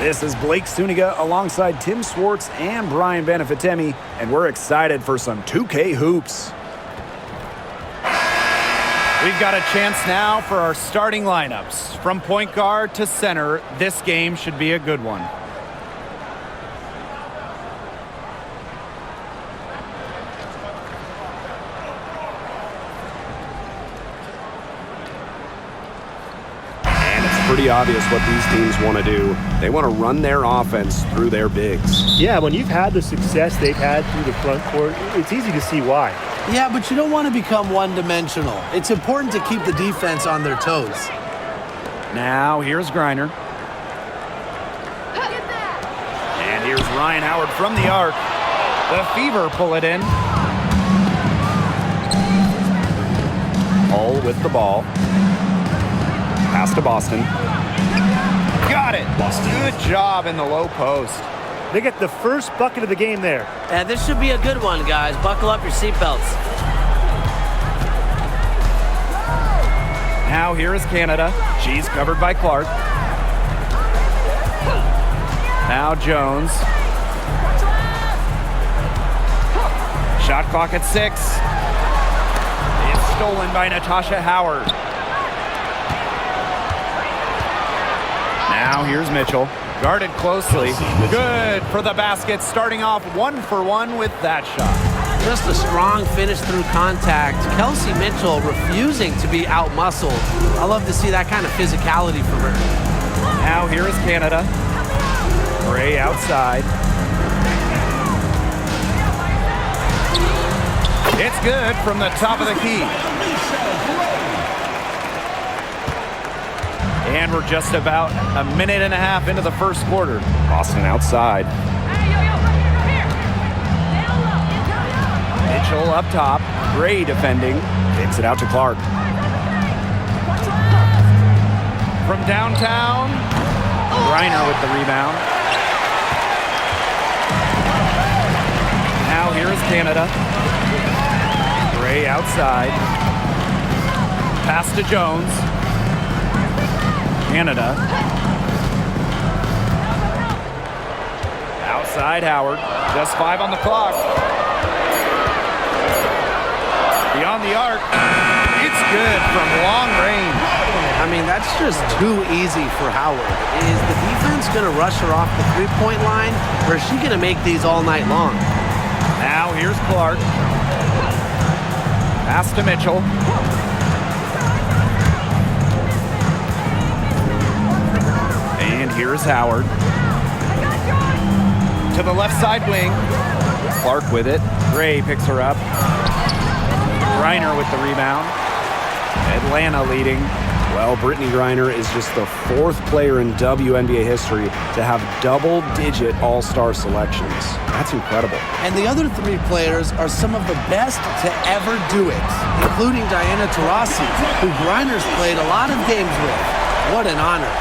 This is Blake Suniga alongside Tim Swartz and Brian Benefitemi, and we're excited for some 2K hoops. We've got a chance now for our starting lineups. From point guard to center, this game should be a good one. Pretty obvious what these teams want to do. They want to run their offense through their bigs. Yeah, when you've had the success they've had through the front court, it's easy to see why. Yeah, but you don't want to become one-dimensional. It's important to keep the defense on their toes. Now, here's Griner. And here's Ryan Howard from the arc. The Fever pull it in. Hull with the ball. Pass to Boston. Got it. Boston. Good job in the low post. They get the first bucket of the game there. And this should be a good one, guys. Buckle up your seatbelts. Now here is Canada. She's covered by Clark. Now Jones. Shot clock at 6. It's stolen by Natasha Howard. Now here's Mitchell, guarded closely. Good for the basket, starting off 1-for-1 with that shot. Just a strong finish through contact. Kelsey Mitchell refusing to be out-muscled. I love to see that kind of physicality from her. Now here is Canada. Gray outside. It's good from the top of the key. And we're just about a minute and a half into the first quarter. Boston outside. Mitchell up top. Gray defending. Kicks it out to Clark. From downtown, Griner with the rebound. Now here is Canada. Gray outside. Pass to Jones. Canada. Outside Howard. Just 5 on the clock. Beyond the arc. It's good from long range. I mean, that's just too easy for Howard. Is the defense going to rush her off the three-point line, or is she going to make these all night long? Now here's Clark. Pass to Mitchell. And here's Howard. To the left side wing. Clark with it. Gray picks her up. Griner with the rebound. Atlanta leading. Well, Brittany Griner is just the 4th player in WNBA history to have double-digit all-star selections. That's incredible. And the other 3 players are some of the best to ever do it, including Diana Taurasi, who Griner's played a lot of games with. What an honor.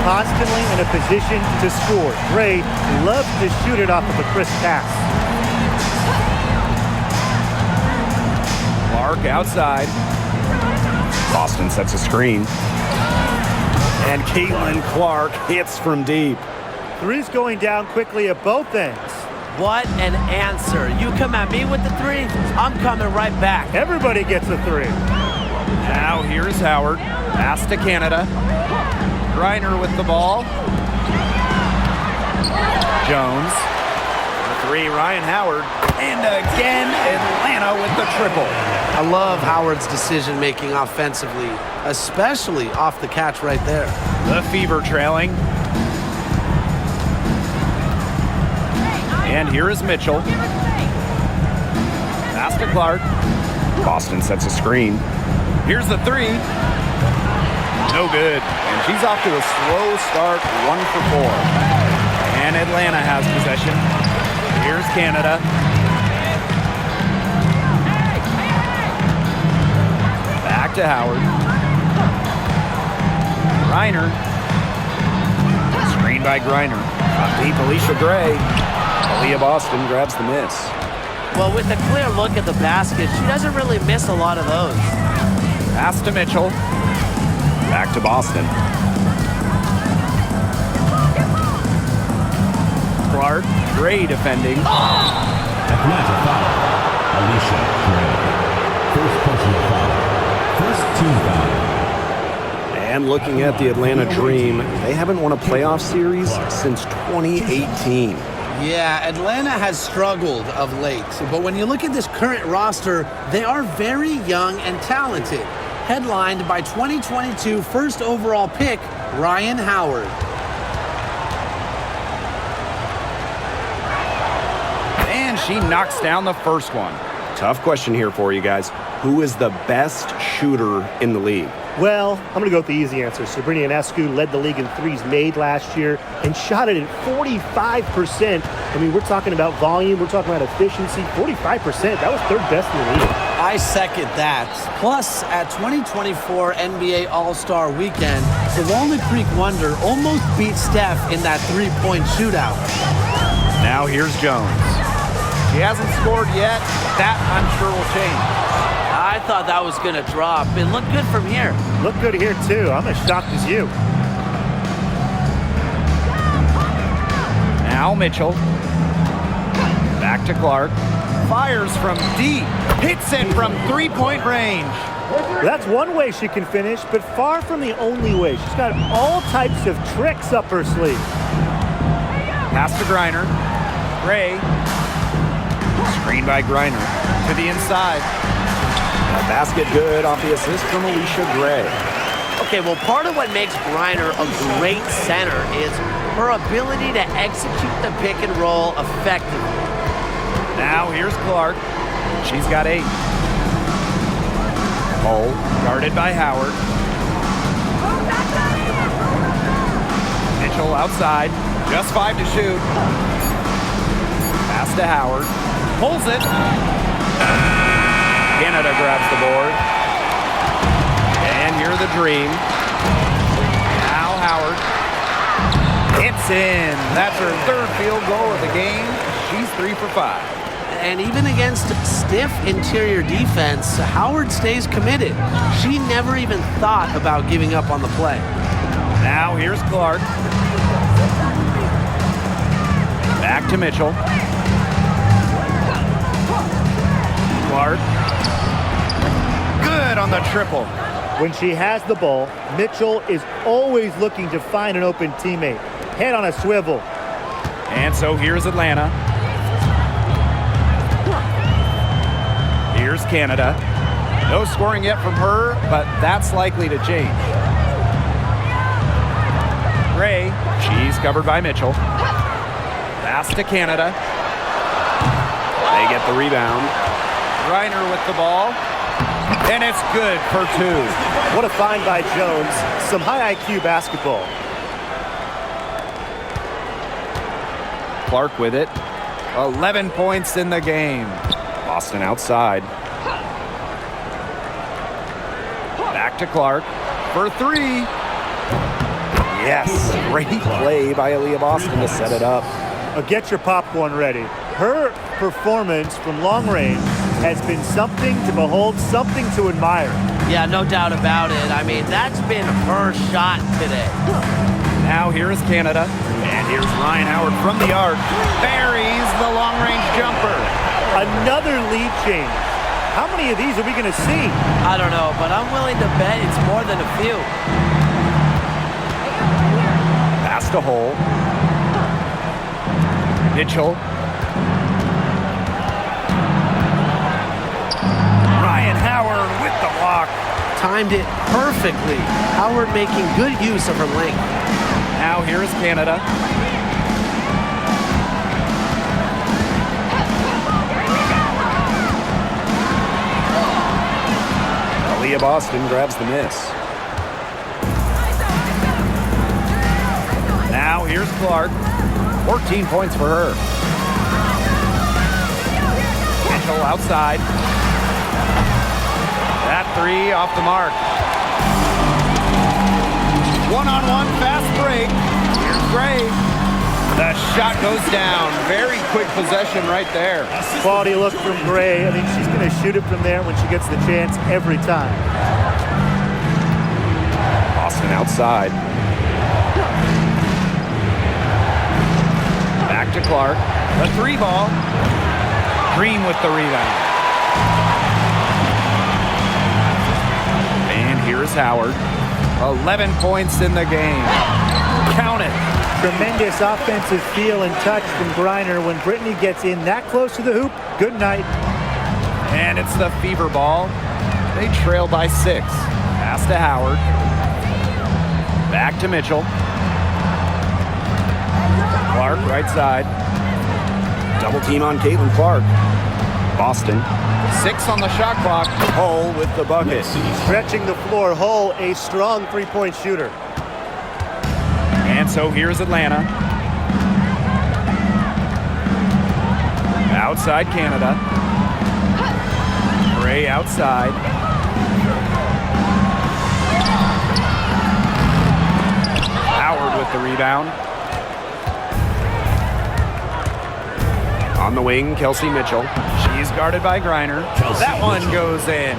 Constantly in a position to score. Gray loves to shoot it off of a crisp pass. Clark outside. Boston sets a screen. And Caitlin hits from deep. Three's going down quickly at both ends. What an answer. You come at me with the 3, I'm coming right back. Everybody gets a 3. Now here's Howard. Pass to Canada. Griner with the ball. Jones. The 3, Ryan Howard. And again, Atlanta with the triple. I love Howard's decision-making offensively, especially off the catch right there. The Fever trailing. And here is Mitchell. Pass to Clark. Boston sets a screen. Here's the 3. No good. And she's off to a slow start, 1-for-4. And Atlanta has possession. Here's Canada. Back to Howard. Griner. Screen by Griner. Up deep, Alicia Gray. Aaliyah Boston grabs the miss. Well, with a clear look at the basket, she doesn't really miss a lot of those. Pass to Mitchell. Back to Boston. Clark, Gray defending. Atlanta foul. Alicia Gray. First personal foul. First team foul. And looking at the Atlanta Dream, they haven't won a playoff series since 2018. Yeah, Atlanta has struggled of late, but when you look at this current roster, they are very young and talented. Headlined by 2022 first overall pick, Ryan Howard. And she knocks down the first one. Tough question here for you guys. Who is the best shooter in the league? Well, I'm going to go with the easy answer. Sabrina Ionescu led the league in threes made last year and shot it at 45%. I mean, we're talking about volume. We're talking about efficiency. 45%. That was third best in the league. I second that. Plus, at 2024 NBA All-Star Weekend, the Walnut Creek Wonder almost beat Steph in that three-point shootout. Now here's Jones. She hasn't scored yet. That, I'm sure, will change. I thought that was going to drop. It looked good from here. Look good here, too. I'm as shocked as you. Now Mitchell. Back to Clark. Fires from deep. Hits it from three-point range. That's one way she can finish, but far from the only way. She's got all types of tricks up her sleeve. Pass to Griner. Gray. Screen by Griner. To the inside. A basket good off the assist from Alicia Gray. Okay, well, part of what makes Griner a great center is her ability to execute the pick and roll effectively. Now here's Clark. She's got 8. Hole, guarded by Howard. Mitchell outside. Just 5 to shoot. Pass to Howard. Pulls it. Canada grabs the board. And here's the Dream. Now Howard. It's in. That's her third field goal of the game. She's 3 for 5. And even against stiff interior defense, Howard stays committed. She never even thought about giving up on the play. Now here's Clark. Back to Mitchell. Clark. Good on the triple. When she has the ball, Mitchell is always looking to find an open teammate. Head on a swivel. And so here's Atlanta. Here's Canada. No scoring yet from her, but that's likely to change. Gray, she's covered by Mitchell. Pass to Canada. They get the rebound. Griner with the ball. And it's good for 2. What a find by Jones. Some high IQ basketball. Clark with it. 11 points in the game. Boston outside. Back to Clark for 3. Yes, great play by Aaliyah Boston to set it up. Get your popcorn ready. Her performance from long range has been something to behold, something to admire. Yeah, no doubt about it. I mean, that's been her shot today. Now here's Canada. And here's Ryan Howard from the arc. Buries the long-range jumper. Another lead change. How many of these are we going to see? I don't know, but I'm willing to bet it's more than a few. Pass to Hole. Mitchell. Ryan Howard with the block. Timed it perfectly. Howard making good use of her length. Now here's Canada. Aaliyah Boston grabs the miss. Now here's Clark. 14 points for her. Mitchell outside. That 3 off the mark. One-on-one fast break. Here's Gray. The shot goes down. Very quick possession right there. Quality look from Gray. I mean, she's going to shoot it from there when she gets the chance every time. Boston outside. Back Back to Clark. The 3 ball. Green with the rebound. And here's Howard. 11 points in the game. Count it. Tremendous offensive feel and touch from Griner. When Brittany gets in that close to the hoop, good night. And it's the fever ball. They trail by 6. Pass to Howard. Back to Mitchell. Clark, right side. Double team on Caitlin Clark. Boston. 6 on the shot clock. Hull with the bucket. Stretching the floor, Hull, a strong three-point shooter. And so here's Atlanta. Outside Canada. Gray outside. Howard with the rebound. On the wing, Kelsey Mitchell. She's guarded by Griner. That one goes in.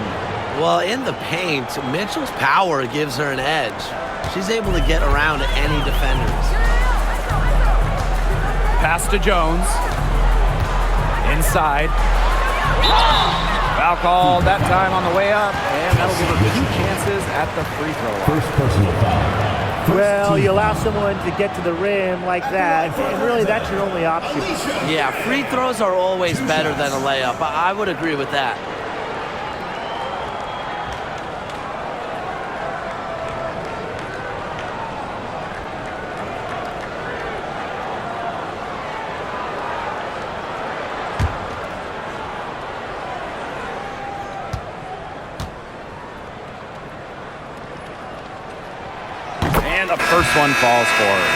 Well, in the paint, Mitchell's power gives her an edge. She's able to get around any defenders. Pass to Jones. Inside. Foul called that time on the way up, and that'll give her 2 chances at the free throw line. First personal foul. Well, you allow someone to get to the rim like that, and really that's your only option. Yeah, free throws are always better than a layup. I would agree with that. And the first one falls for her.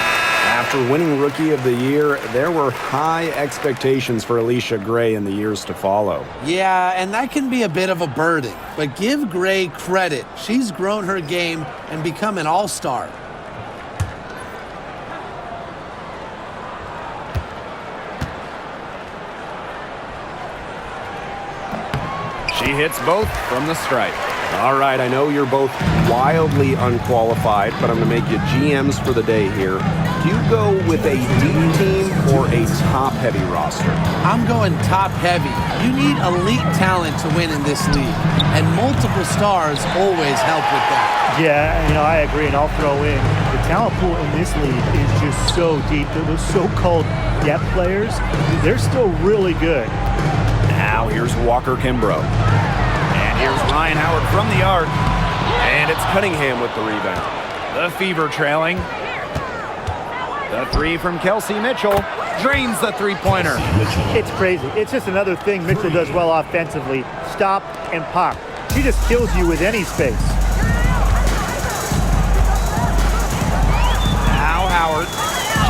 After winning Rookie of the Year, there were high expectations for Alicia Gray in the years to follow. Yeah, and that can be a bit of a burden. But give Gray credit. She's grown her game and become an all-star. She hits both from the stripe. All right, I know you're both wildly unqualified, but I'm going to make you GMs for the day here. Do you go with a deep team or a top-heavy roster? I'm going top-heavy. You need elite talent to win in this league, and multiple stars always help with that. Yeah, I agree, and I'll throw in the talent pool in this league is just so deep. Those so-called depth players, they're still really good. Now here's Walker Kimbrough. And here's Ryan Howard from the arc. And it's Cunningham with the rebound. The Fever trailing. The 3 from Kelsey Mitchell. Drains the three-pointer. It's crazy. It's just another thing Mitchell does well offensively. Stop and pop. She just kills you with any space. Now Howard.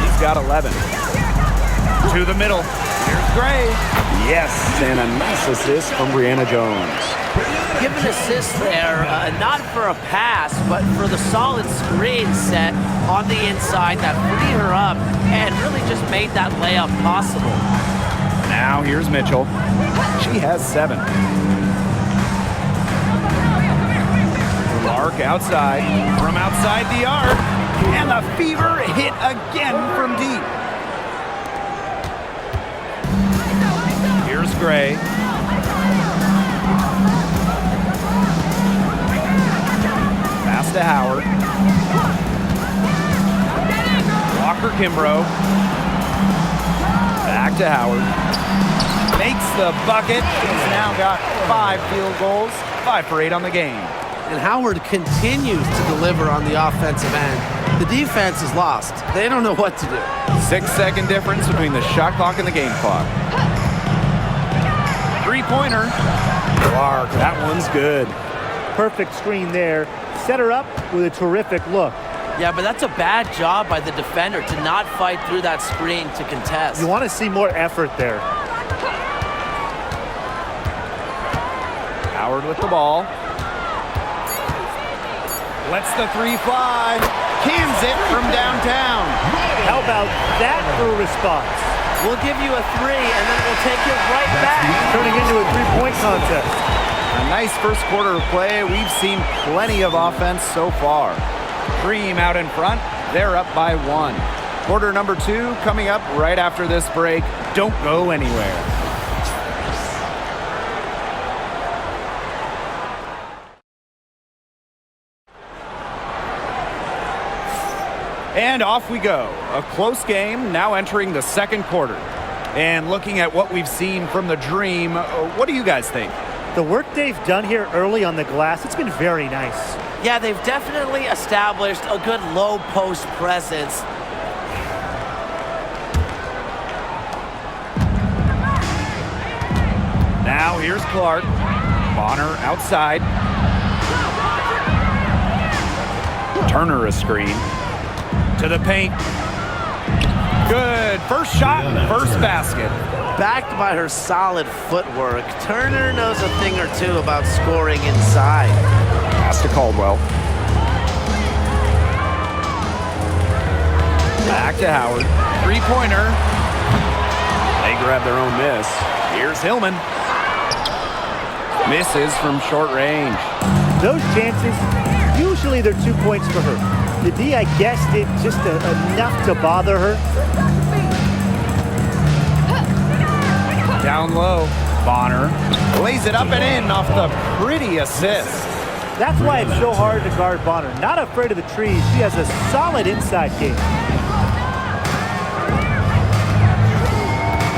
She's got 11. To the middle. Here's Gray. Yes, and a nice assist from Brianna Jones. Give an assist there, not for a pass, but for the solid screen set on the inside that freed her up and really just made that layup possible. Now here's Mitchell. She has 7. Clark outside. From outside the arc. And the Fever hit again from deep. Here's Gray. Pass to Howard. Walker Kimbrough. Back to Howard. Makes the bucket. He's now got 5 field goals. 5 for 8 on the game. And Howard continues to deliver on the offensive end. The defense is lost. They don't know what to do. 6-second difference between the shot clock and the game clock. Three-pointer. Clark, that one's good. Perfect screen there. Set her up with a terrific look. Yeah, but that's a bad job by the defender to not fight through that screen to contest. You want to see more effort there. Howard with the ball. Lets the 3 fly. Cans it from downtown. How about that for a response? We'll give you a 3, and then we'll take it right back. Turning into a three-point contest. A nice first quarter of play. We've seen plenty of offense so far. Cream out in front. They're up by 1. Quarter number 2 coming up right after this break. Don't go anywhere. And off we go. A close game now entering the second quarter. And looking at what we've seen from the Dream, what do you guys think? The work they've done here early on the glass, it's been very nice. Yeah, they've definitely established a good low post presence. Now here's Clark. Bonner outside. Turner a screen. To the paint. Good. First shot, first basket. Backed by her solid footwork, Turner knows a thing or two about scoring inside. Pass to Caldwell. Back to Howard. Three-pointer. They grab their own miss. Here's Hillman. Misses from short range. Those chances, usually they're 2 points for her. The D, I guessed it, just enough to bother her. Down low, Bonner lays it up and in off the pretty assist. That's why it's so hard to guard Bonner. Not afraid of the trees. She has a solid inside game.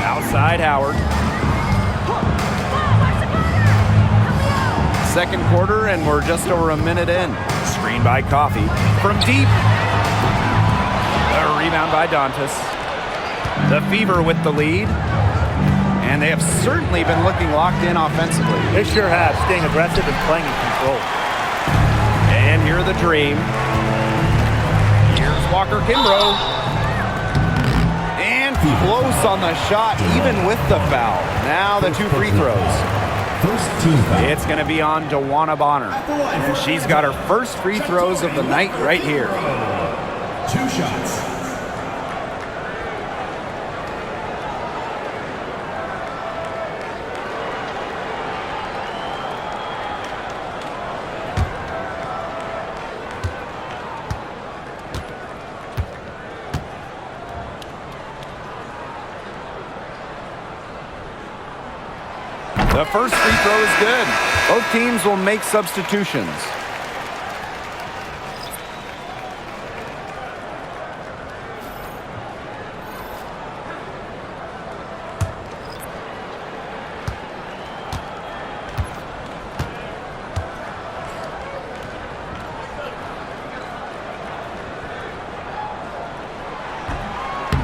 Outside Howard. Second quarter, and we're just over a minute in. Screen by Coffey. From deep. A rebound by Dantas. The Fever with the lead. And they have certainly been looking locked in offensively. They sure have, staying aggressive and playing in control. And here the Dream. Here's Walker Kimbrough. And close on the shot, even with the foul. Now the 2 free throws. First team foul. It's going to be on DeWanna Bonner. And she's got her first free throws of the night right here. 2 shots. The first free throw is good. Both teams will make substitutions.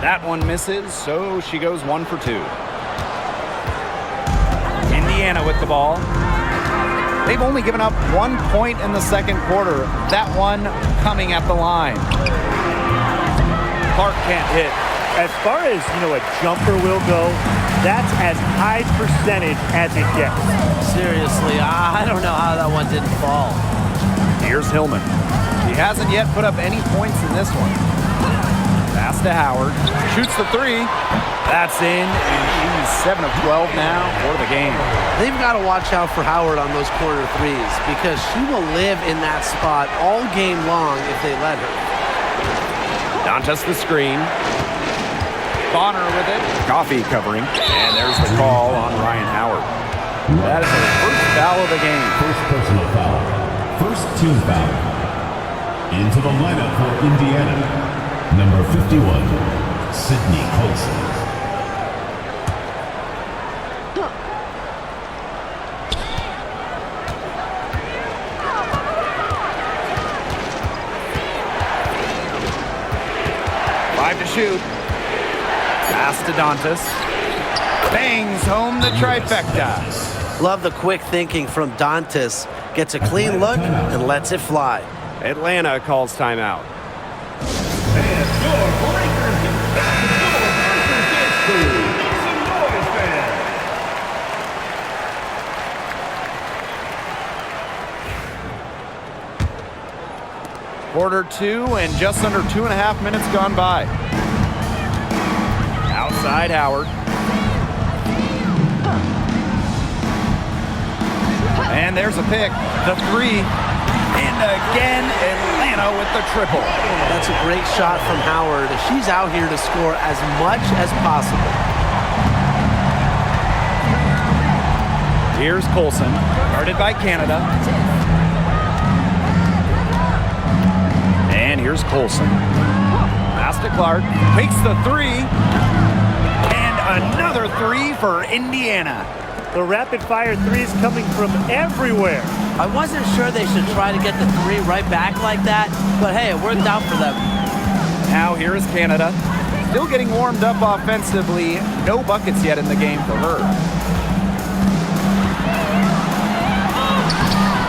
That one misses, so she goes 1 for 2. Indiana with the ball. They've only given up 1 point in the second quarter. That one coming at the line. Clark can't hit. As far as, a jumper will go, that's as high percentage as it gets. Seriously, I don't know how that one didn't fall. Here's Hillman. He hasn't yet put up any points in this one. Pass to Howard. Shoots the 3. That's in, and she's 7 of 12 now for the game. They've got to watch out for Howard on those corner threes because she will live in that spot all game long if they let her. Dantas the screen. Bonner with it. Coffey covering. And there's the call on Ryan Howard. That is her first foul of the game. First personal foul. First team foul. Into the lineup for Indiana. Number 51, Sydney Colson. Shoot. Pass to Dantas. Bangs home the trifecta. Love the quick thinking from Dantas. Gets a clean look and lets it fly. Atlanta calls timeout. Quarter 2 and just under 2.5 minutes gone by. Outside Howard. And there's a pick. The 3. And again, Atlanta Atlanta with the triple. That's a great shot from Howard. She's out here to score as much as possible. Here's Colson, guarded by Canada. And here's Colson. Pass to Clark, takes the three. And another three for Indiana. The rapid-fire threes coming from everywhere. I wasn't sure they should try to get the three right back like that, but hey, it worked out for them. Now here is Canada. Still getting warmed up offensively. No buckets yet in the game for her.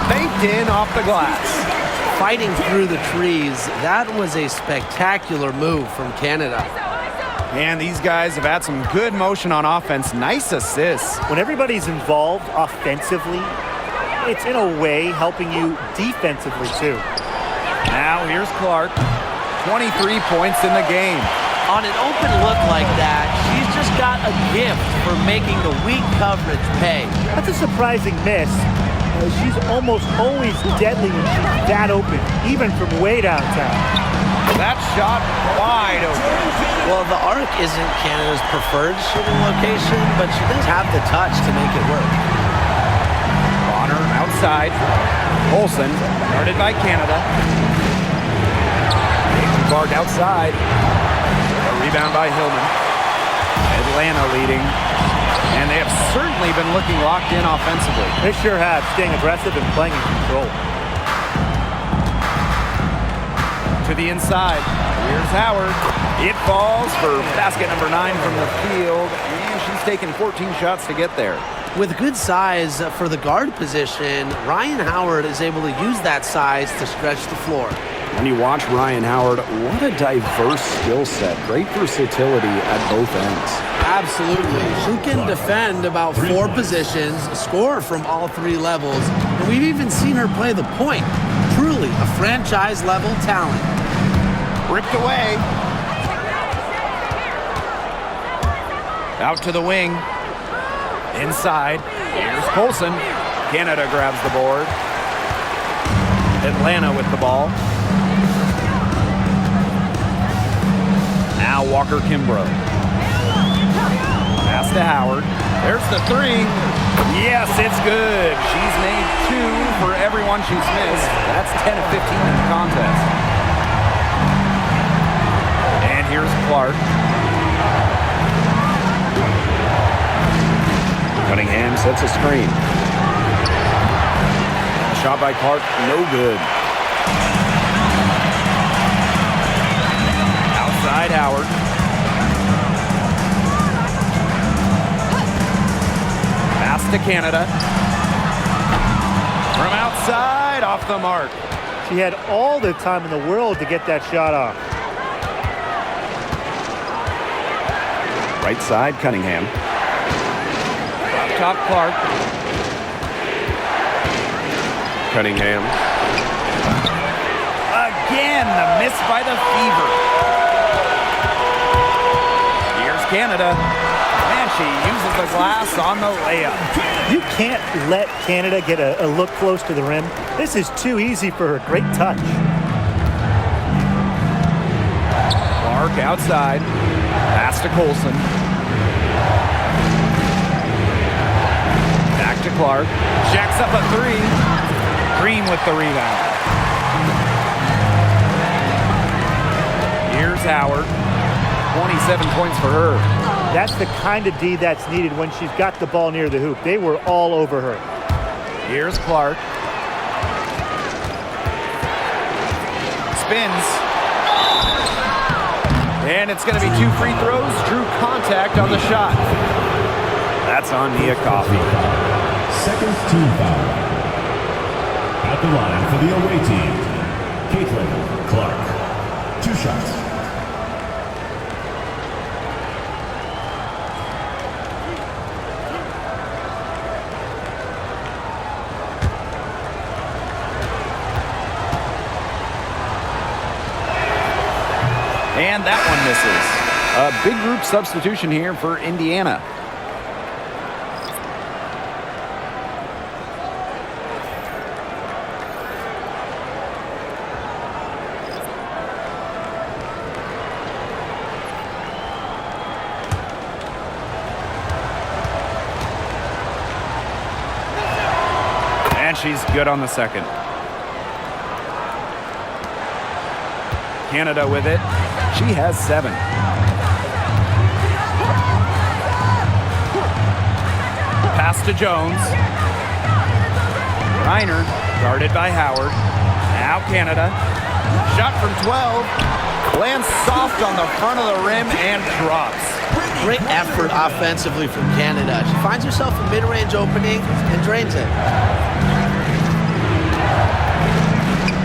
Banked in off the glass. Fighting through the trees. That was a spectacular move from Canada. And these guys have had some good motion on offense. Nice assists. When everybody's involved offensively, it's in a way helping you defensively too. Now here's Clark. 23 points in the game. On an open look like that, she's just got a gift for making the weak coverage pay. That's a surprising miss. She's almost always deadly when she's that open, even from way downtown. That shot wide open. Well, the arc isn't Canada's preferred shooting location, but she does have the touch to make it work. Bonner outside. Olsen, guarded by Canada. Guard outside. A rebound by Hillman. Atlanta leading. And they have certainly been looking locked in offensively. They sure have, staying aggressive and playing in control. To the inside. Here's Howard. It falls for basket number 9 from the field. And she's taken 14 shots to get there. With good size for the guard position, Ryan Howard is able to use that size to stretch the floor. When you watch Ryan Howard, what a diverse skill set. Great versatility at both ends. Absolutely. She can defend about 4 positions, score from all 3 levels, and we've even seen her play the point. Truly a franchise-level talent. Ripped away. Out to the wing. Inside. Here's Colson. Canada grabs the board. Atlanta with the ball. Now Walker Kimbrough. Pass to Howard. There's the three. Yes, it's good. She's made 2 for everyone she's missed. That's 10 of 15 in the contest. And here's Clark. Cunningham sets a screen. Shot by Clark, no good. Outside Howard. Pass to Canada. From outside, off the mark. She had all the time in the world to get that shot off. Right side, Cunningham. Up top, Clark. Cunningham. Again, the miss by the Fever. Here's Canada. And she uses the glass on the layup. You can't let Canada get a look close to the rim. This is too easy for her. Great touch. Clark outside. Pass to Colson. Back to Clark. Jacks up a 3. Green with the rebound. Here's Howard. 27 points for her. That's the kind of D that's needed when she's got the ball near the hoop. They were all over her. Here's Clark. Spins. And it's going to be 2 free throws. Drew contact on the shot. That's on Nia Coffey. Second team foul. At the line for the away team, CaitlinClark. 2 shots. And that one misses. A big group substitution here for Indiana. And she's good on the second. Canada with it. She has 7. Pass to Jones. Reiner, guarded by Howard. Now Canada. Shot from 12. Lands soft on the front of the rim and drops. Great effort offensively from Canada. She finds herself a mid-range opening and drains it.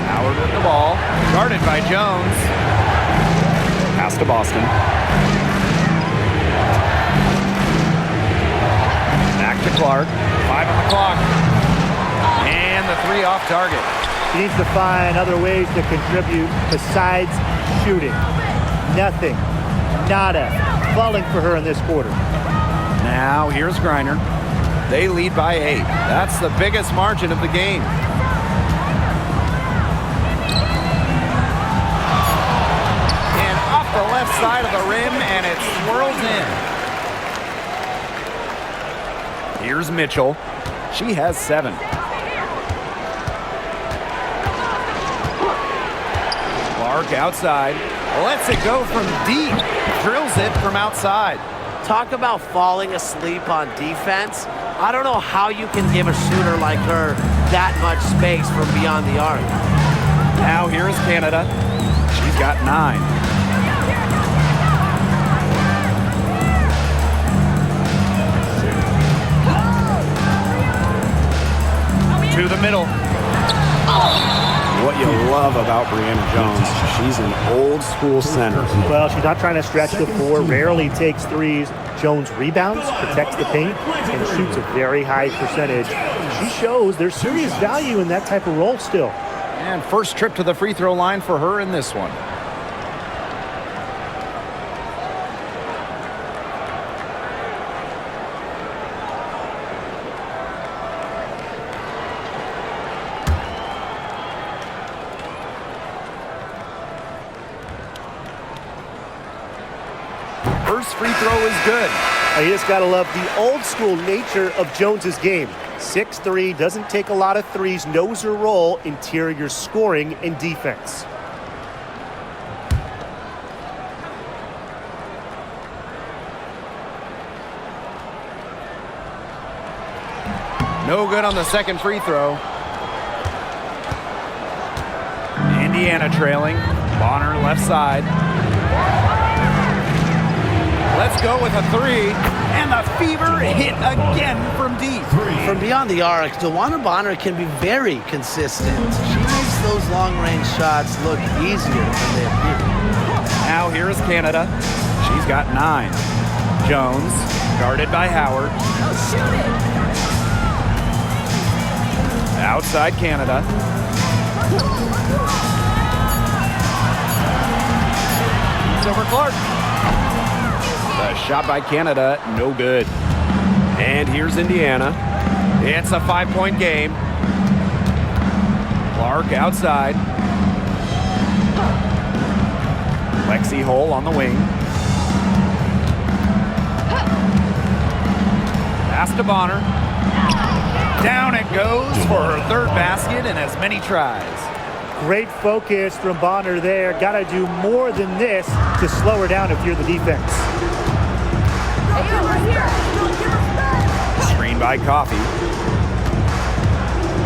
Howard with the ball. Guarded by Jones. Pass to Boston. Back to Clark. 5 on the clock. And the 3 off target. She needs to find other ways to contribute besides shooting. Nothing. Nada. Falling for her in this quarter. Now here's Griner. They lead by 8. That's the biggest margin of the game. And off the left side of the rim, and it swirls in. Here's Mitchell. She has 7. Clark outside. Lets it go from deep. Drills it from outside. Talk about falling asleep on defense. I don't know how you can give a shooter like her that much space from beyond the arc. Now here's Canada. She's got 9. To the middle. What you love about Brianna Jones, she's an old school center. Well, she's not trying to stretch the floor, rarely takes threes. Jones rebounds, protects the paint, and shoots a very high percentage. She shows there's serious value in that type of role still. And first trip to the free throw line for her in this one. First free throw is good. You just got to love the old school nature of Jones's game. 6'3", doesn't take a lot of threes, knows her role, interior scoring and defense. No good on the second free throw. Indiana trailing. Bonner left side. Let's go with a 3. And the Fever hit again from deep. From beyond the arc, DeWanna Bonner can be very consistent. She makes those long-range shots look easier than they appear. Now here's Canada. She's got 9. Jones, guarded by Howard. Outside Canada. It's over Clark. The shot by Canada, no good. And here's Indiana. It's a 5-point game. Clark outside. Lexi Hole on the wing. Pass to Bonner. Down it goes for her third basket and as many tries. Great focus from Bonner there. Got to do more than this to slow her down if you're the defense. Screen by Coffey.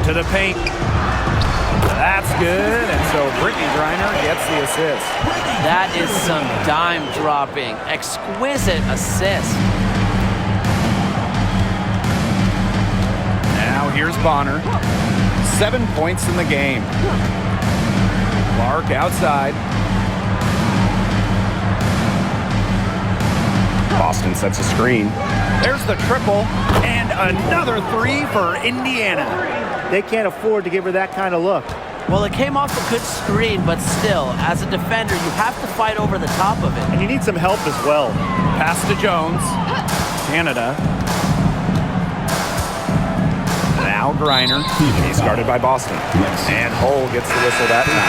To the paint. That's good, and so Brittany Griner gets the assist. That is some dime dropping. Exquisite assist. Now here's Bonner. 7 points in the game. Clark outside. Boston sets a screen. There's the triple, and another 3 for Indiana. They can't afford to give her that kind of look. Well, it came off a good screen, but still, as a defender, you have to fight over the top of it. And you need some help as well. Pass to Jones. Canada. Now Griner. He's guarded by Boston. And Hull gets the whistle that time.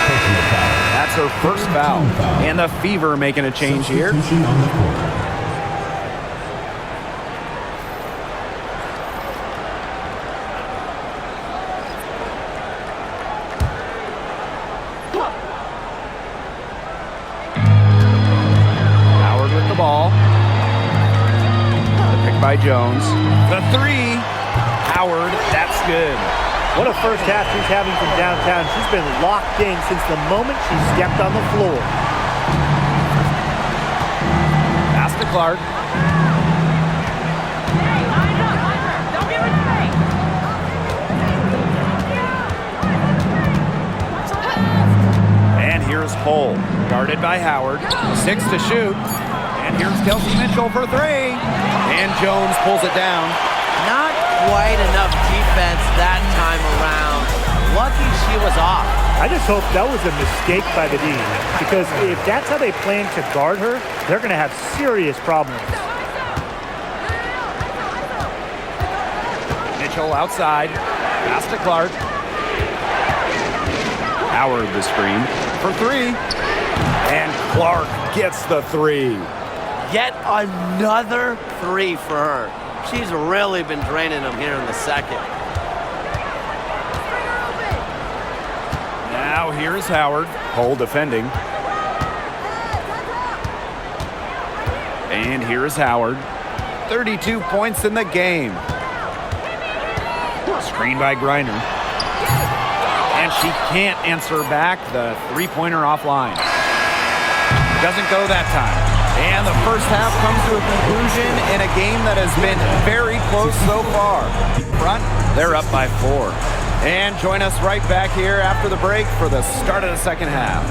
That's her first foul. And the Fever making a change here. by Jones. The three. Howard, that's good. What a first half she's having from downtown. She's been locked in since the moment she stepped on the floor. Pass to Clark. And here's Cole, guarded by Howard. 6 to shoot. And here's Kelsey Mitchell for 3. And Jones pulls it down. Not quite enough defense that time around. Lucky she was off. I just hope that was a mistake by the D, because if that's how they plan to guard her, they're going to have serious problems. Mitchell outside. Pass to Clark. Howard the screen for 3. And Clark gets the 3. Yet another 3 for her. She's really been draining them here in the second. Now here's Howard. Cole defending. And here's Howard. 32 points in the game. Screen by Griner. And she can't answer back the three-pointer offline. Doesn't go that time. And the first half comes to a conclusion in a game that has been very close so far. Front, they're up by 4. And join us right back here after the break for the start of the second half.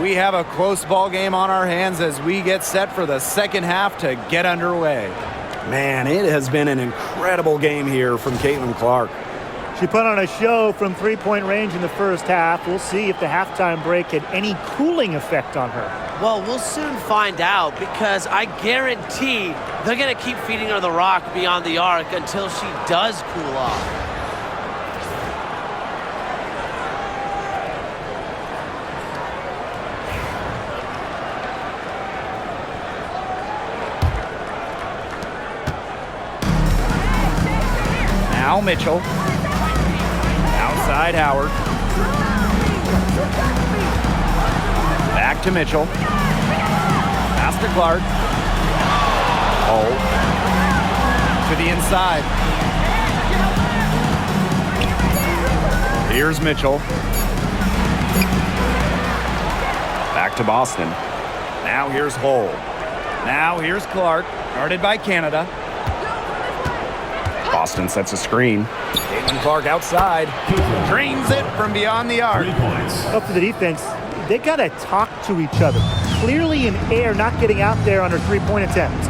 We have a close ball game on our hands as we get set for the second half to get underway. Man, it has been an incredible game here from Caitlin Clark. She put on a show from three-point range in the first half. We'll see if the halftime break had any cooling effect on her. Well, we'll soon find out, because I guarantee they're going to keep feeding her the rock beyond the arc until she does cool off. Now Mitchell. Outside Howard. Back to Mitchell. Pass to Clark. Cole. To the inside. Here's Mitchell. Back to Boston. Now here's Hull. Now here's Clark, guarded by Canada. Boston sets a screen. Caitlin Clark outside. Drains it from beyond the arc. 3 points. Up to the defense, they got to talk to each other. Clearly in air, not getting out there on her three-point attempt.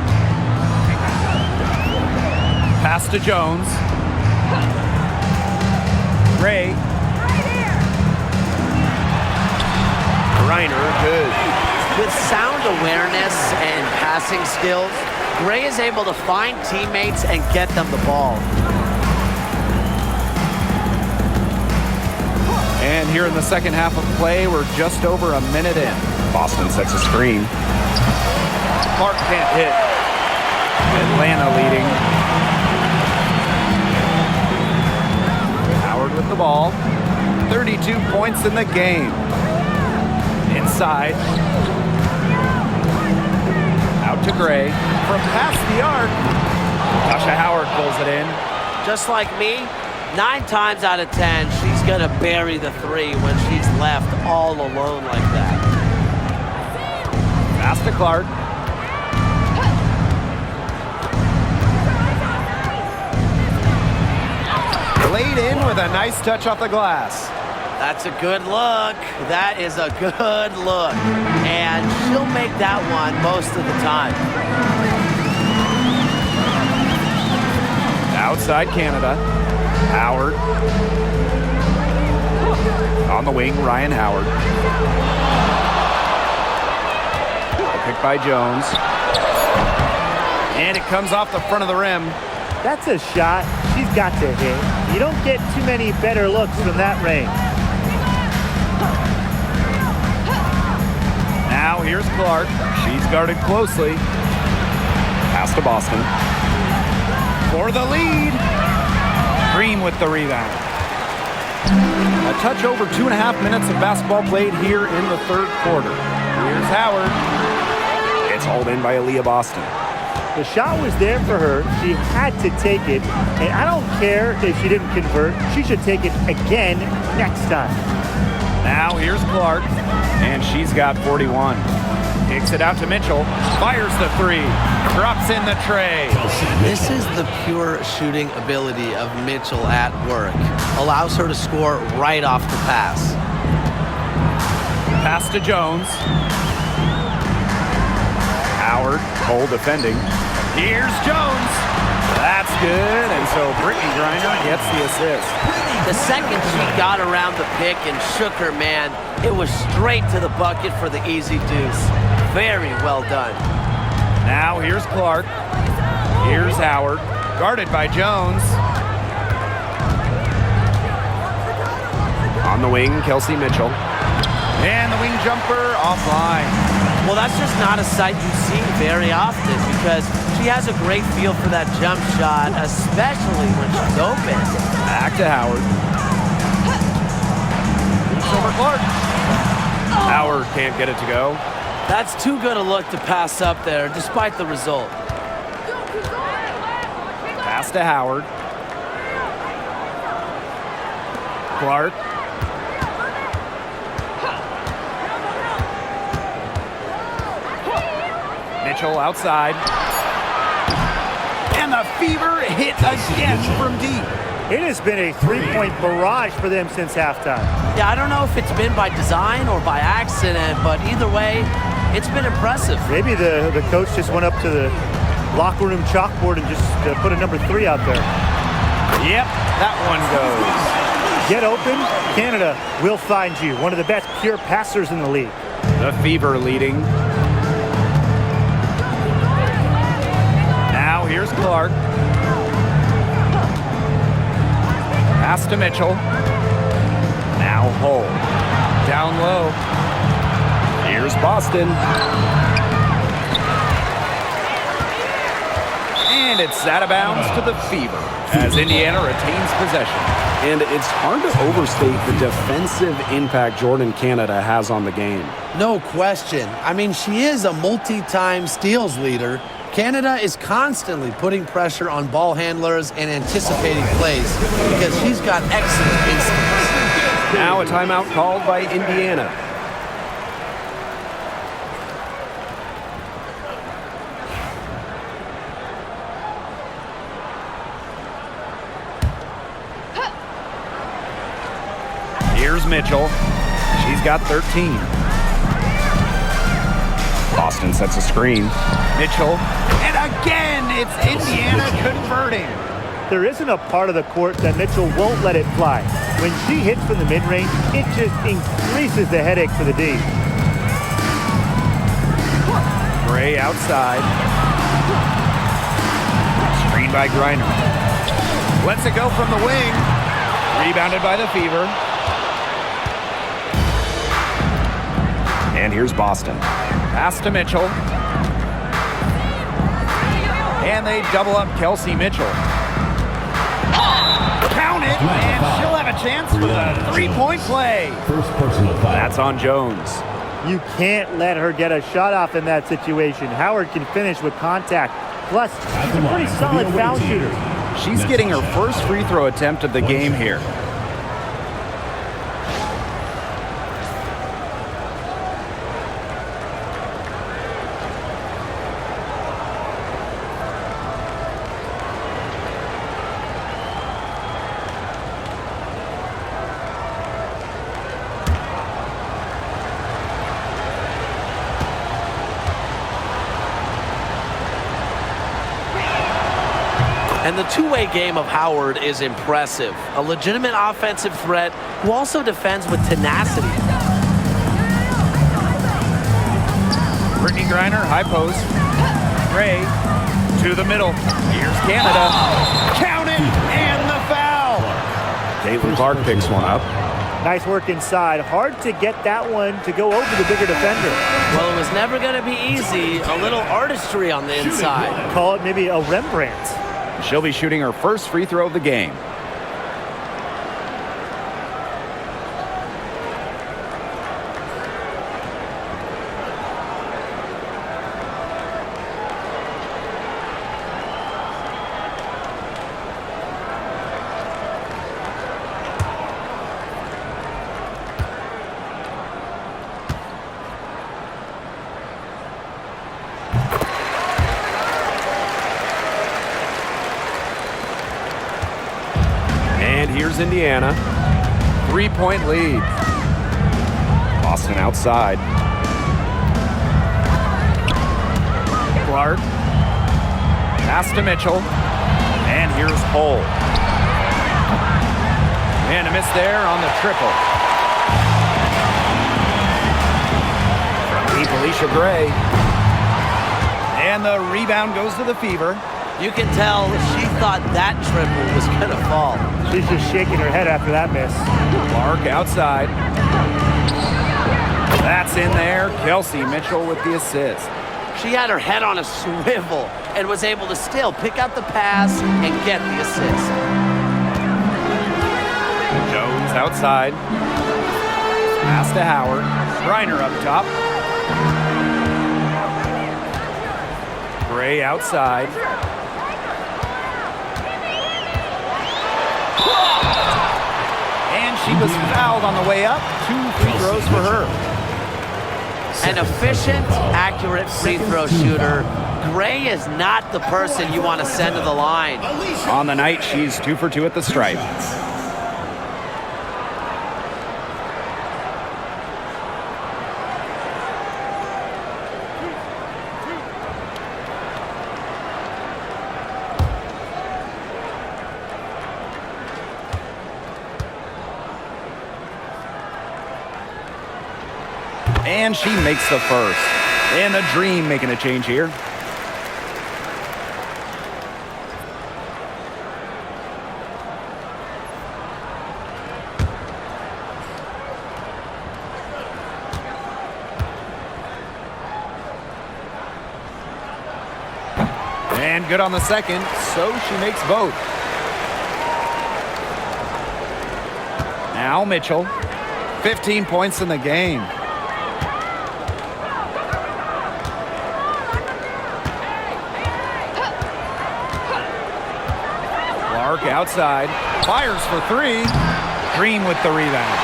Pass to Jones. Gray. Griner, good. With sound awareness and passing skills, Gray is able to find teammates and get them the ball. And here in the second half of play, we're just over a minute in. Boston sets a screen. Clark can't hit. Atlanta leading. Howard with the ball. 32 points in the game. Inside. Out to Gray. From past the arc, Tasha Howard pulls it in. Just like me, 9 times out of 10, she's going to bury the 3 when she's left all alone like that. Pass to Clark. Laid in with a nice touch off the glass. That's a good look. That is a good look. And she'll make that one most of the time. Outside Canada. Howard. On the wing, Ryan Howard. Picked by Jones. And it comes off the front of the rim. That's a shot she's got to hit. You don't get too many better looks from that range. Now here's Clark. She's guarded closely. Pass to Boston. For the lead. Green with the rebound. A touch over 2.5 minutes of basketball played here in the third quarter. Here's Howard. It's hauled in by Aaliyah Boston. The shot was there for her. She had to take it. And I don't care if she didn't convert. She should take it again next time. Now here's Clark. And she's got 41. Kicks it out to Mitchell. Fires the three. Drops in the tray. This is the pure shooting ability of Mitchell at work. Allows her to score right off the pass. Pass to Jones. Howard, Cole defending. Here's Jones. That's good. And so Brittany Griner gets the assist. The second she got around the pick and shook her man, it was straight to the bucket for the easy deuce. Very well done. Now here's Clark. Here's Howard. Guarded by Jones. On the wing, Kelsey Mitchell. And the wing jumper offline. Well, that's just not a sight you see very often because she has a great feel for that jump shot, especially when she's open. Back to Howard. Over Clark. Howard can't get it to go. That's too good a look to pass up there, despite the result. Pass to Howard. Clark. Mitchell outside. And the Fever hit again from deep. It has been a three-point barrage for them since halftime. Yeah, I don't know if it's been by design or by accident, but either way, it's been impressive. Maybe the coach just went up to the locker room chalkboard and just put a number 3 out there. Yep, that one goes. Get open, Canada will find you. One of the best pure passers in the league. The Fever leading. Now here's Clark. Pass to Mitchell. Now Hull. Down low. Here's Boston. And it's out of bounds to the Fever as Indiana retains possession. And it's hard to overstate the defensive impact Jordan Canada has on the game. No question. I mean, she is a multi-time steals leader. Canada is constantly putting pressure on ball handlers and anticipating plays because she's got excellent instincts. Now a timeout called by Indiana. Here's Mitchell. She's got 13. Boston sets a screen. Mitchell. And again, it's Indiana converting. There isn't a part of the court that Mitchell won't let it fly. When she hits from the mid-range, it just increases the headache for the D. Gray outside. Screen by Griner. Lets it go from the wing. Rebounded by the Fever. And here's Boston. Pass to Mitchell. And they double up Kelsey Mitchell. Count it, and she'll have a chance for the three-point play. First personal foul. That's on Jones. You can't let her get a shot off in that situation. Howard can finish with contact. Plus, she's a pretty solid foul shooter. She's getting her first free throw attempt of the game here. And the two-way game of Howard is impressive. A legitimate offensive threat who also defends with tenacity. Brittany Griner, high post. Gray to the middle. Here's Canada. Count it, and the foul. Caitlin Clark picks one up. Nice work inside. Hard to get that one to go over the bigger defender. Well, it was never going to be easy. A little artistry on the inside. Call it maybe a Rembrandt. She'll be shooting her first free throw of the game. Here's Indiana. 3-point lead. Boston outside. Clark. Pass to Mitchell. And here's Cole. And a miss there on the triple. From deep, Alicia Gray. And the rebound goes to the Fever. You can tell she thought that triple was going to fall. She's just shaking her head after that miss. Clark outside. That's in there. Kelsey Mitchell with the assist. She had her head on a swivel and was able to still pick up the pass and get the assist. Jones outside. Pass to Howard. Griner up top. Gray outside. And she was fouled on the way up. 2 free throws for her. An efficient, accurate free throw shooter. Gray is not the person you want to send to the line. On the night, she's 2 for 2 at the stripe. And she makes the first. And the Dream making a change here. And good on the second, so she makes both. Now Mitchell, 15 points in the game. Clark outside, fires for 3. Dream with the rebound.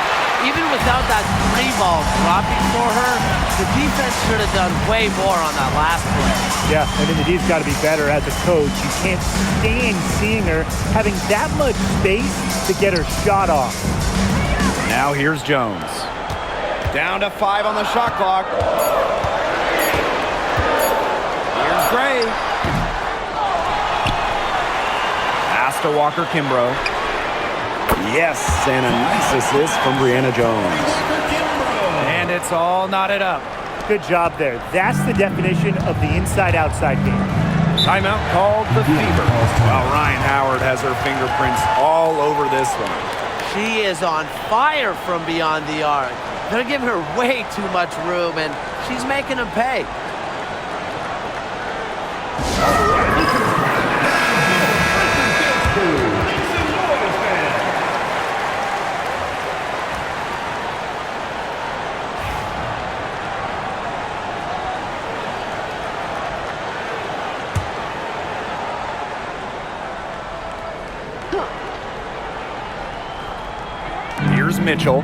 Even without that 3 ball dropping for her, the defense should have done way more on that last play. Yeah, I mean, the D's got to be better as a coach. You can't stand seeing her having that much space to get her shot off. Now here's Jones. Down to 5 on the shot clock. Here's Gray. Pass to Walker Kimbrough. Yes, and a nice assist from Brianna Jones. And it's all knotted up. Good job there. That's the definition of the inside-outside game. Timeout called the Fever. Well, Ryan Howard has her fingerprints all over this one. She is on fire from beyond the arc. They're giving her way too much room, and she's making them pay. Here's Mitchell.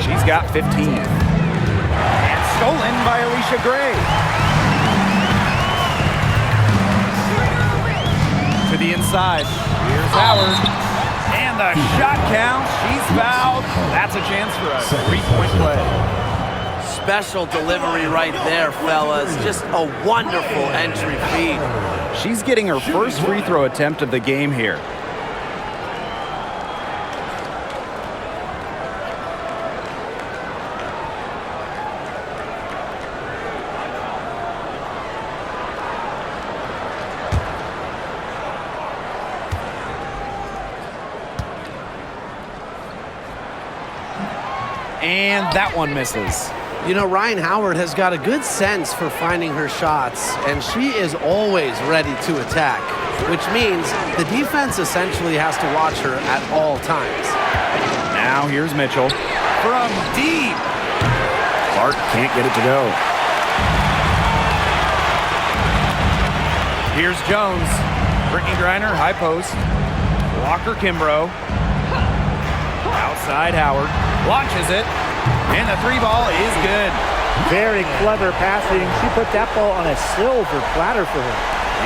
She's got 15. And stolen by Alicia Gray. To the inside. Here's Howard. And the shot count. She's fouled. That's a chance for a 3-point play. special delivery right there, fellas. Just a wonderful entry feed. She's getting her first free throw attempt of the game here. And that one misses. You know, Ryan Howard has got a good sense for finding her shots, and she is always ready to attack, which means the defense essentially has to watch her at all times. Now here's Mitchell from deep. Clark can't get it to go. Here's Jones. Brittany Griner, high post. Walker Kimbrough. Outside Howard. Launches it. And the three ball is good. Very clever passing. She put that ball on a silver platter for her.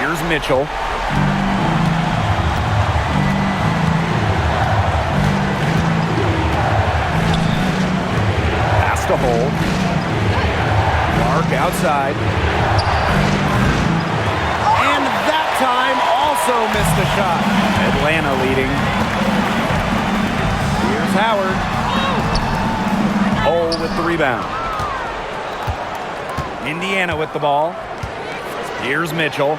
Here's Mitchell. Pass to hold. Clark outside. And that time also missed a shot. Atlanta leading. Here's Howard. Hole with the rebound. Indiana with the ball. Here's Mitchell.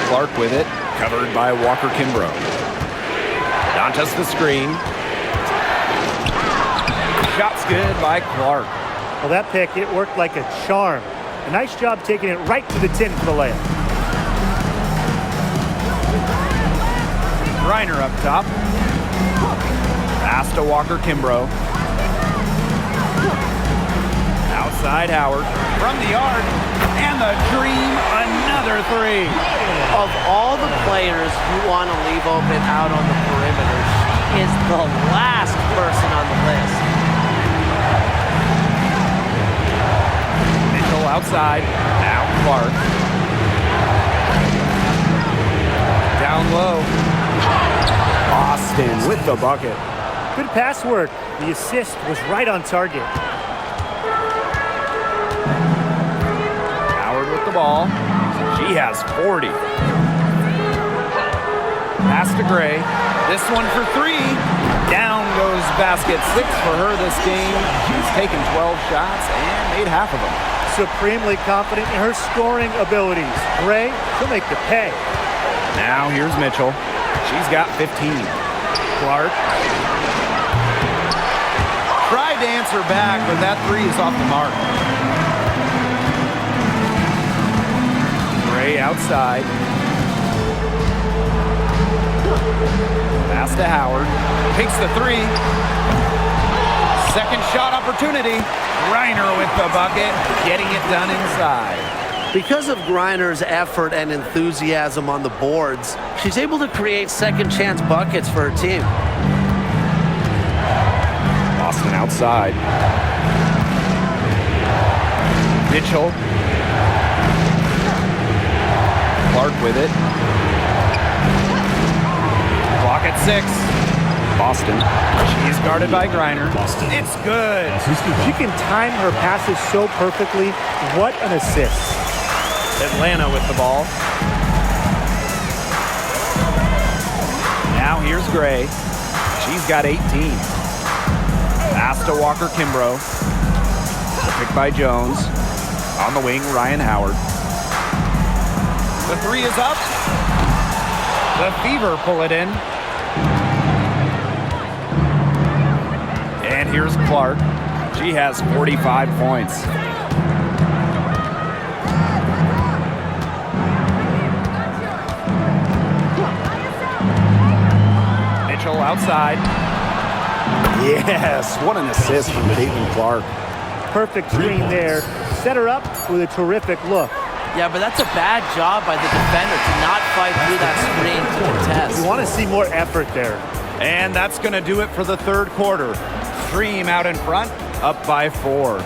Clark with it. Covered by Walker Kimbrough. Dantas the screen. Shot's good by Clark. Well, that pick, it worked like a charm. A nice job taking it right to the tin for the layup. Griner up top. Pass to Walker Kimbrough. Outside Howard. From the yard. And the dream, another three. Of all the players you want to leave open out on the perimeter, she is the last person on the list. Mitchell outside. Now Clark. Down low. Austin with the bucket. Good pass work. The assist was right on target. Howard with the ball. She has 40. Pass to Gray. This one for three. Down goes basket. 6 for her this game. She's taken 12 shots and made half of them. Supremely confident in her scoring abilities. Gray, she'll make the pay. Now here's Mitchell. She's got 15. Clark. Tried to answer back, but that three is off the mark. Gray outside. Pass to Howard. Takes the three. Second shot opportunity. Griner with the bucket, getting it done inside. Because of Griner's effort and enthusiasm on the boards, she's able to create second chance buckets for her team. Austin outside. Mitchell. Clark with it. Clock at 6. Boston. She's guarded by Griner. Boston. It's good. She can time her passes so perfectly. What an assist. Atlanta with the ball. Now here's Gray. She's got 18. Pass to Walker Kimbrough. Picked by Jones. On the wing, Ryan Howard. The three is up. The Fever pull it in. And here's Clark. She has 45 points. Mitchell outside. Yes, what an assist from Caitlin Clark. Perfect screen there. Set her up with a terrific look. Yeah, but that's a bad job by the defender to not fight through that screen to contest. You want to see more effort there. And that's going to do it for the third quarter. Dream out in front, up by 4.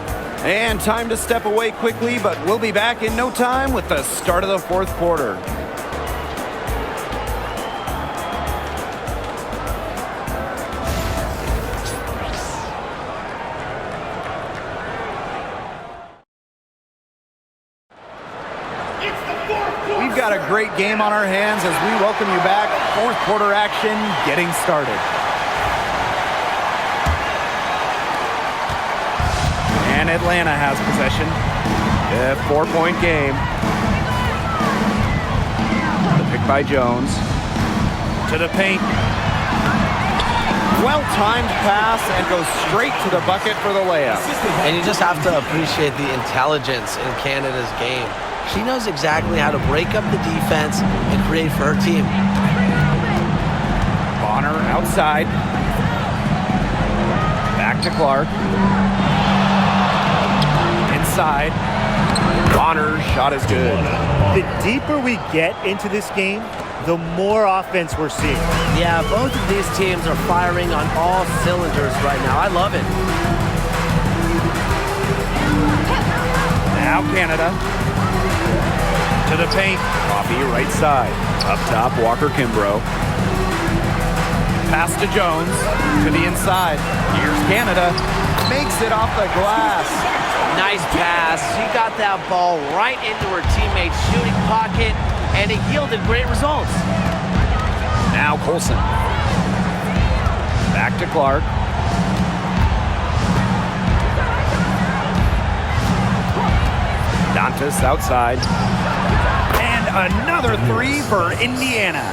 And time to step away quickly, but we'll be back in no time with the start of the fourth quarter. got a great game on our hands as we welcome you back. Fourth quarter action getting started. And Atlanta has possession. A 4-point game. The pick by Jones. To the paint. Well-timed pass and goes straight to the bucket for the layup. And you just have to appreciate the intelligence in Canada's game. She knows exactly how to break up the defense and create for her team. Bonner outside. Back to Clark. Inside. Bonner's shot is good. The deeper we get into this game, the more offense we're seeing. Yeah, both of these teams are firing on all cylinders right now. I love it. Now Canada. To the paint. Coffee right side. Up top, Walker Kimbrough. Pass to Jones. To the inside. Here's Canada. Makes it off the glass. Nice pass. She got that ball right into her teammate's shooting pocket, and it yielded great results. Now Colson. Back to Clark. Dantas outside. And another three for Indiana.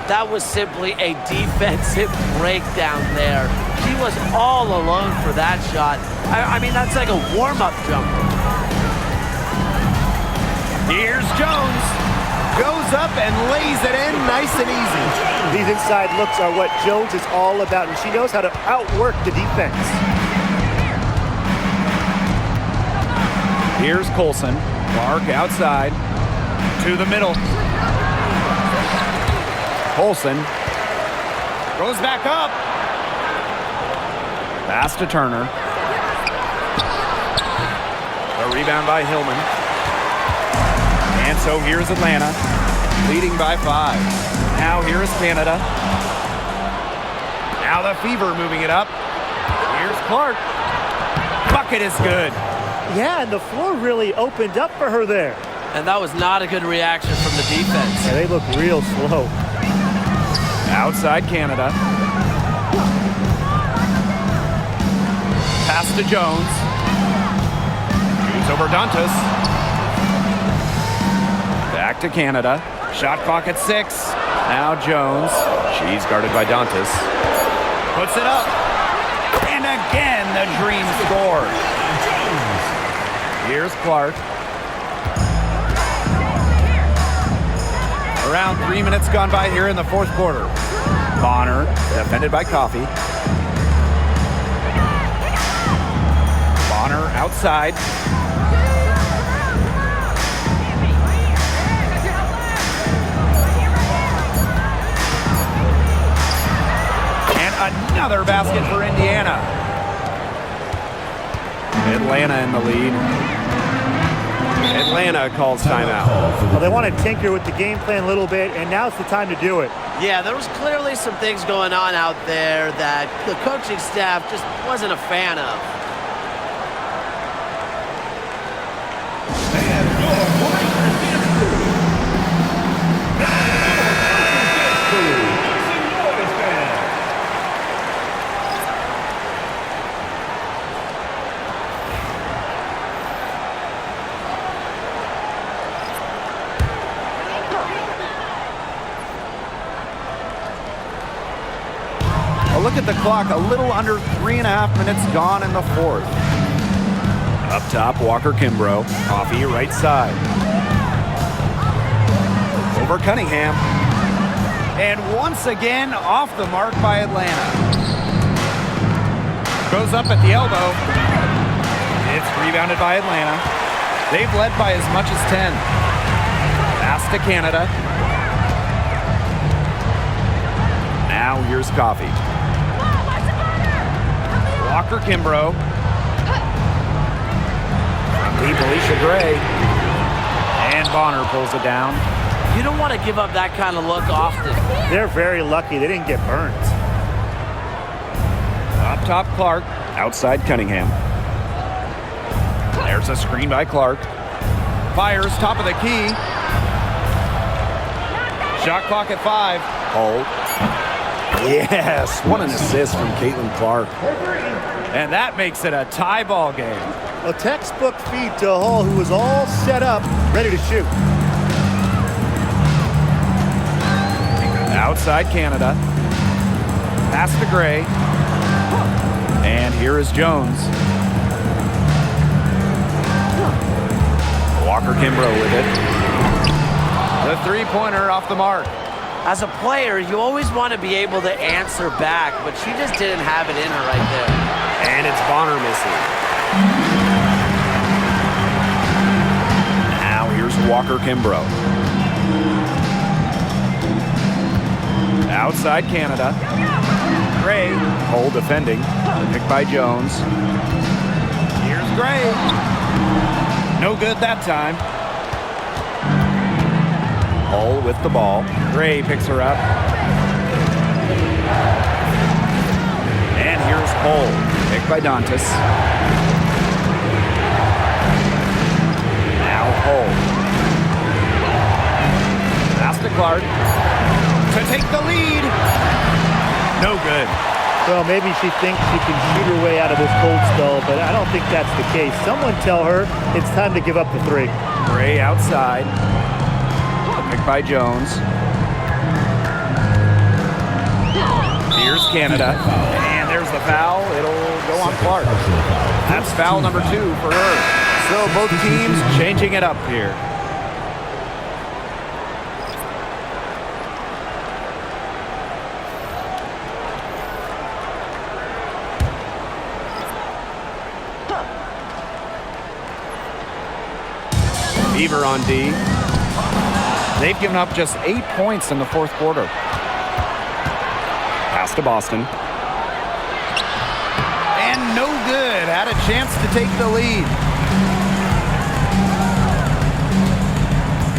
That was simply a defensive breakdown there. She was all alone for that shot. I mean, that's like a warm-up jumper. Here's Jones. Goes up and lays it in nice and easy. These inside looks are what Jones is all about, and she knows how to outwork the defense. Here's Colson. Clark outside. To the middle. Colson goes back up. Pass to Turner. A rebound by Hillman. And so here's Atlanta, leading by 5. Now here is Canada. Now the Fever moving it up. Here's Clark. Bucket is good. Yeah, and the floor really opened up for her there. And that was not a good reaction from the defense. Yeah, they look real slow. Outside Canada. Pass to Jones. Shoots over Dantas. Back to Canada. Shot clock at 6. Now Jones. She's guarded by Dantas. Puts it up. And again, the Dream score. Here's Clark. Around 3 minutes gone by here in the fourth quarter. Bonner, defended by Coffee. Bonner outside. And another basket for Indiana. Atlanta in the lead. Atlanta calls timeout. Well, they want to tinker with the game plan a little bit, and now's the time to do it. Yeah, there was clearly some things going on out there that the coaching staff just wasn't a fan of. Look at the clock, a little under 3.5 minutes gone in the fourth. Up top, Walker Kimbrough. Coffee, right side. Over Cunningham. And once again, off the mark by Atlanta. Goes up at the elbow. It's rebounded by Atlanta. They've led by as much as 10. Pass to Canada. Now here's Coffee. Walker Kimbrough. Deep Alicia Gray. And Bonner pulls it down. You don't want to give up that kind of look often. They're very lucky they didn't get burnt. Up top, Clark. Outside, Cunningham. There's a screen by Clark. Fires top of the key. Shot clock at 5. Hold. Yes, what an assist from Clark. And that makes it a tie ball game. A textbook feed to Hall, who was all set up, ready to shoot. Outside Canada. Pass to Gray. And here is Jones. Walker Kimbrough with it. The three-pointer off the mark. As a player, you always want to be able to answer back, but she just didn't have it in her right there. And it's Bonner missing. Now here's Walker Kimbrough. Outside Canada. Gray. Hole defending. Picked by Jones. Here's Gray. No good that time. Hole with the ball. Gray picks her up. And here's Hole. Picked by Dantas. Now Hole. Pass to Clark. To take the lead. No good. Well, maybe she thinks she can shoot her way out of this cold spell, but I don't think that's the case. Someone tell her it's time to give up the three. Gray outside. Picked by Jones. Here's Canada. And there's the foul. It'll go on Clark. That's foul number 2 for her. So both teams changing it up here. Beaver on D. They've given up just 8 points in the fourth quarter. Pass to Boston. And no good. Had a chance to take the lead.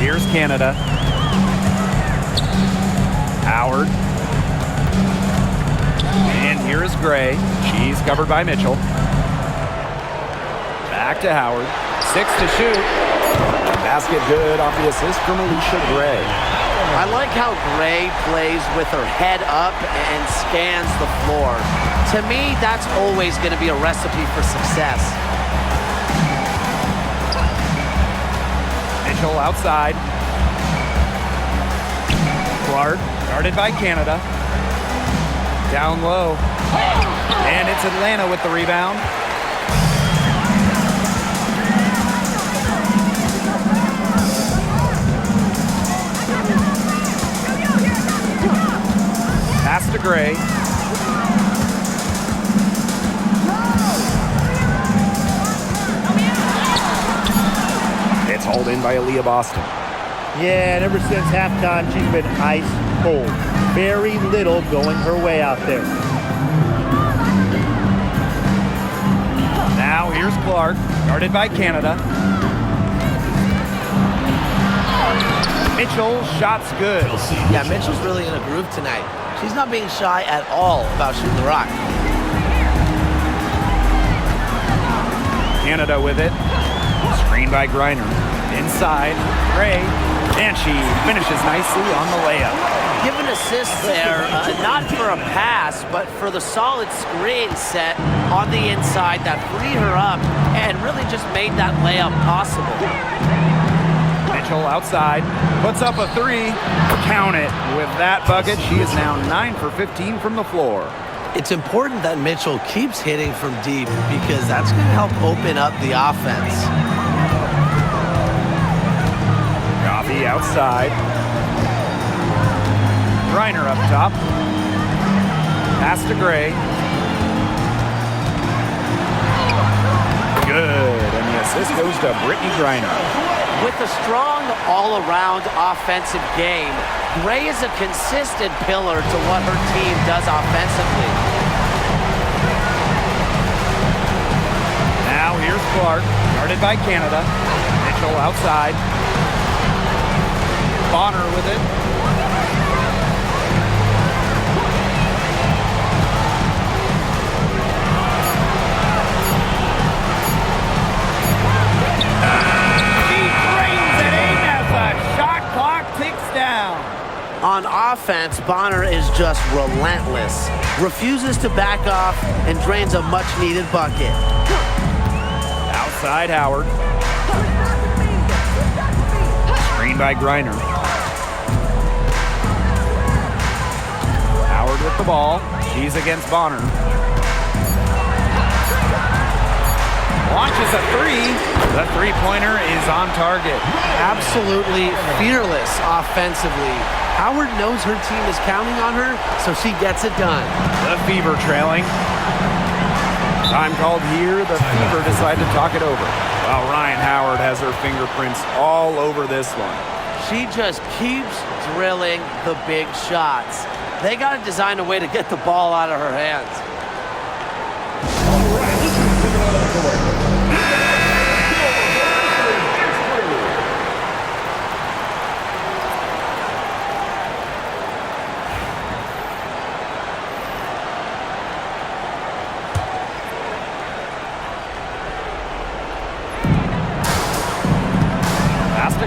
Here's Canada. Howard. And here is Gray. She's covered by Mitchell. Back to Howard. 6 to shoot. Basket good off the assist from Alicia Gray. I like how Gray plays with her head up and scans the floor. To me, that's always going to be a recipe for success. Mitchell outside. Clark, guarded by Canada. Down low. And it's Atlanta with the rebound. Pass to Gray. It's hauled in by Aaliyah Boston. Yeah, and ever since halftime, she's been ice cold. Very little going her way out there. Now here's Clark, guarded by Canada. Mitchell, shots good. Yeah, Mitchell's really in a groove tonight. She's not being shy at all about shooting the rock. Canada with it. Screen by Griner. Inside, Gray. And she finishes nicely on the layup. Give an assist there, not for a pass, but for the solid screen set on the inside that freed her up and really just made that layup possible. Mitchell outside, puts up a 3. Count it. With that bucket, she is now 9 for 15 from the floor. It's important that Mitchell keeps hitting from deep because that's going to help open up the offense. Coffee outside. Griner up top. Pass to Gray. Good. And the assist goes to Brittany Griner. With a strong all-around offensive game, Gray is a consistent pillar to what her team does offensively. Now here's Clark, guarded by Canada. Mitchell outside. Bonner with it. On offense, Bonner is just relentless. Refuses to back off and drains a much-needed bucket. Outside Howard. Screen by Griner. Howard with the ball. She's against Bonner. Launches a three. The three-pointer is on target. Absolutely fearless offensively. Howard knows her team is counting on her, so she gets it done. The Fever trailing. Time called here. The Fever decide to talk it over. Well, Ryan Howard has her fingerprints all over this one. She just keeps drilling the big shots. They got to design a way to get the ball out of her hands.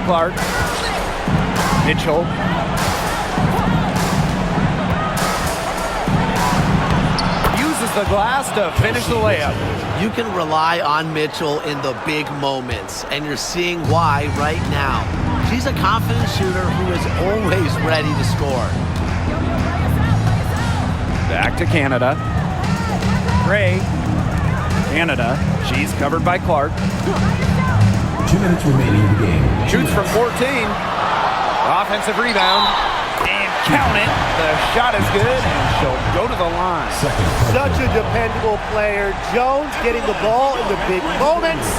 Clark. Mitchell. Uses the glass to finish the layup. You can rely on Mitchell in the big moments, and you're seeing why right now. She's a confident shooter who is always ready to score. Back to Canada. Gray. Canada. She's covered by Clark. 2 minutes remaining in the game. Shoots from 14. Offensive rebound. And count it. The shot is good, and she'll go to the line. Such a dependable player. Jones getting the ball in the big moments,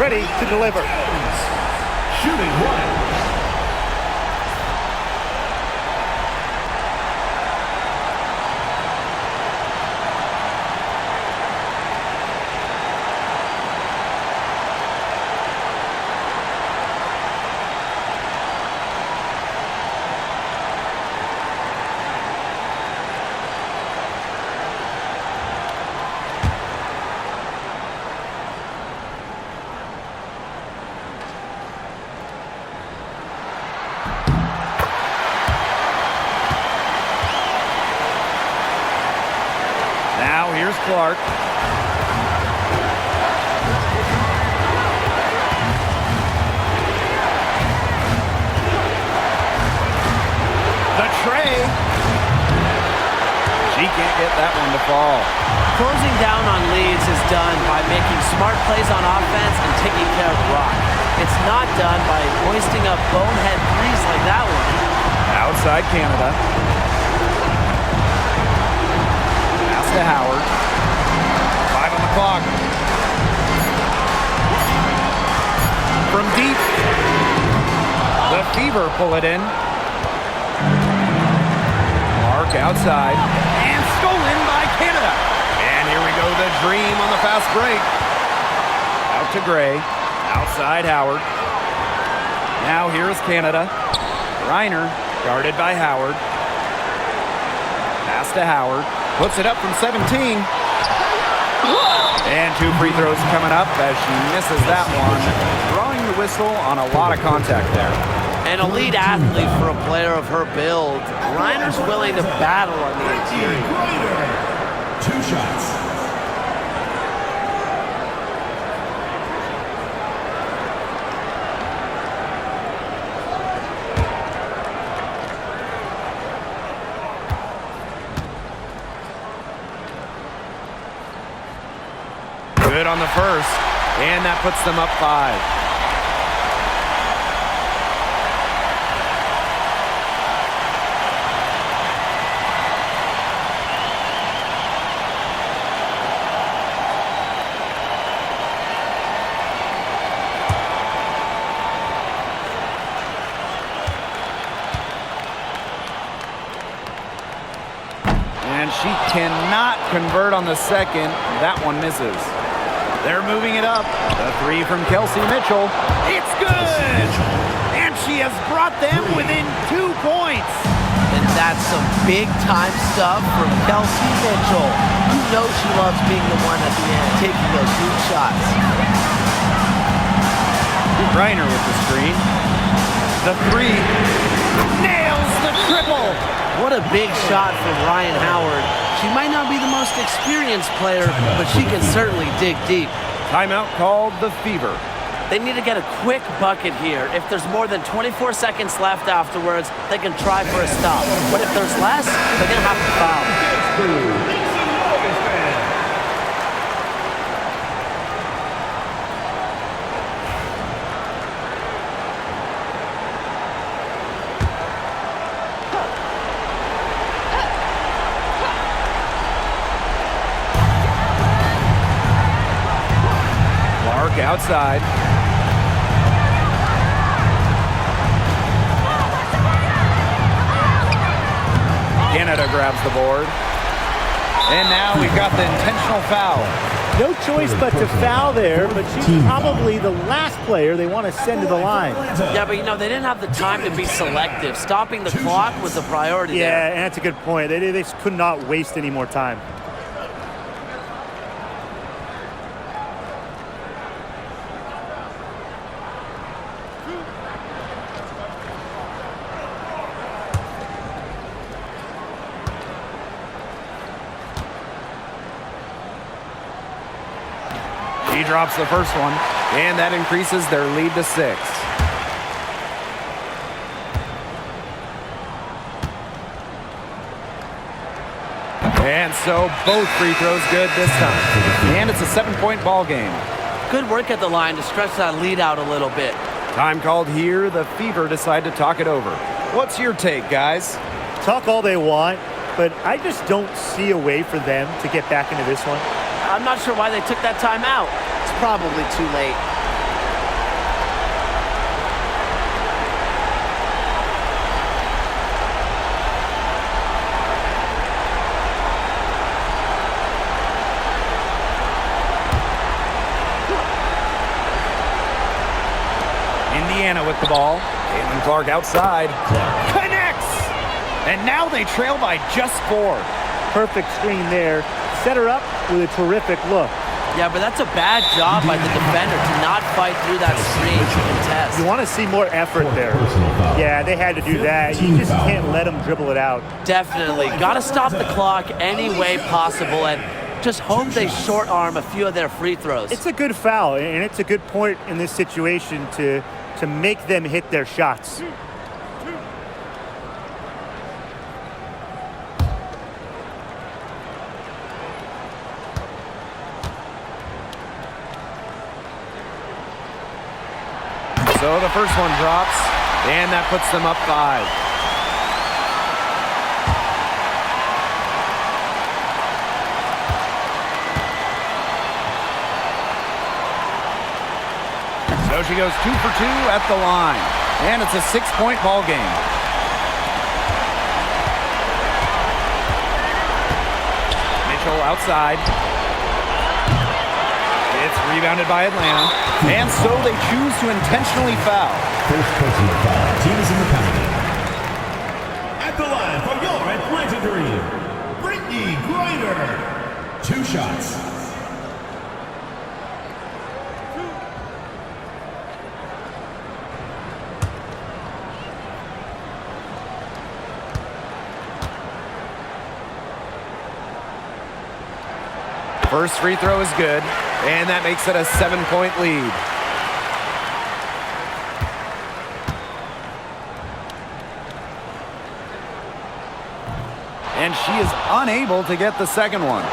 ready to deliver. Shooting one. Here's Clark. The tray. She can't get that one to fall. Closing down on leads is done by making smart plays on offense and taking care of the rock. It's not done by hoisting up bonehead threes like that one. Outside Canada. To Howard. 5 on the clock. From deep. The Fever pull it in. Clark outside. And stolen by Canada. And here we go, the dream on the fast break. Out to Gray. Outside Howard. Now here's Canada. Reiner guarded by Howard. Pass to Howard. Puts it up from 17. And 2 free throws coming up as she misses that one. Drawing the whistle on a lot of contact there. An elite athlete for a player of her build. Reiner's willing to battle on the interior. 2 shots. Good on the first, and that puts them up 5. And she cannot convert on the second. That one misses. They're moving it up. The 3 from Kelsey Mitchell. It's good! And she has brought them within 2 points. And that's some big-time stuff from Kelsey Mitchell. You know she loves being the one at the end, taking those huge shots. Reiner with the screen. The 3 nails the a triple. What a big shot from Ryan Howard. She might not be the most experienced player, but she can certainly dig deep. Timeout called the Fever. They need to get a quick bucket here. If there's more than 24 seconds left afterwards, they can try for a stop. But if there's less, they're going to have to foul. Outside. Canada grabs the board. And now we've got the intentional foul. No choice but to foul there, but she's probably the last player they want to send to the line. Yeah, but they didn't have the time to be selective. Stopping the clock was a priority there. Yeah, and that's a good point. They just could not waste any more time. He drops the first one, and that increases their lead to 6. And so both free throws good this time. And it's a 7-point ball game. Good work at the line to stretch that lead out a little bit. Time called here. The Fever decide to talk it over. What's your take, guys? Talk all they want, but I just don't see a way for them to get back into this one. I'm not sure why they took that time out. It's probably too late. Indiana with the ball. Caitlin Clark outside. Connects! And now they trail by just 4. Perfect screen there. Set her up with a terrific look. Yeah, but that's a bad job by the defender to not fight through that screen to contest. You want to see more effort there. Yeah, they had to do that. You just can't let them dribble it out. Definitely. Got to stop the clock any way possible and just hope they short arm a few of their free throws. It's a good foul, and it's a good point in this situation to make them hit their shots. So the first one drops, and that puts them up 5. So she goes 2 for 2 at the line, and it's a 6-point ball game. Mitchell outside. It's rebounded by Atlanta, and so they choose to intentionally foul. First personal foul. Team is in the penalty. At the line for your Atlanta Dream, Brittany Griner. 2 shots. First free throw is good, and that makes it a 7-point lead. And she is unable to get the second one.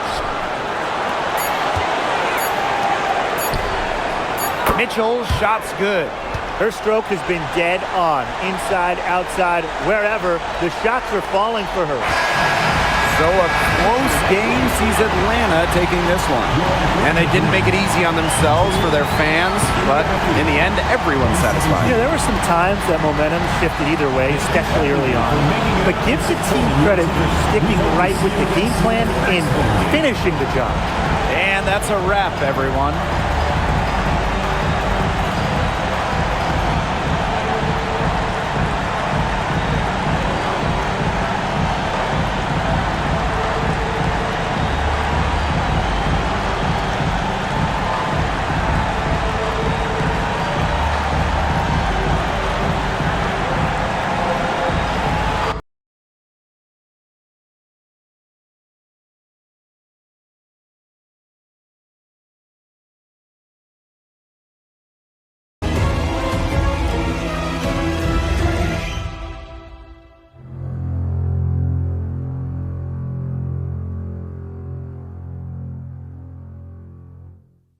Mitchell, shot's good. Her stroke has been dead on. Inside, outside, wherever, the shots are falling for her. So a close game sees Atlanta taking this one. And they didn't make it easy on themselves for their fans, but in the end, everyone's satisfied. Yeah, there were some times that momentum shifted either way, especially early on. But gives the team credit for sticking right with the game plan and finishing the job. And that's a wrap, everyone.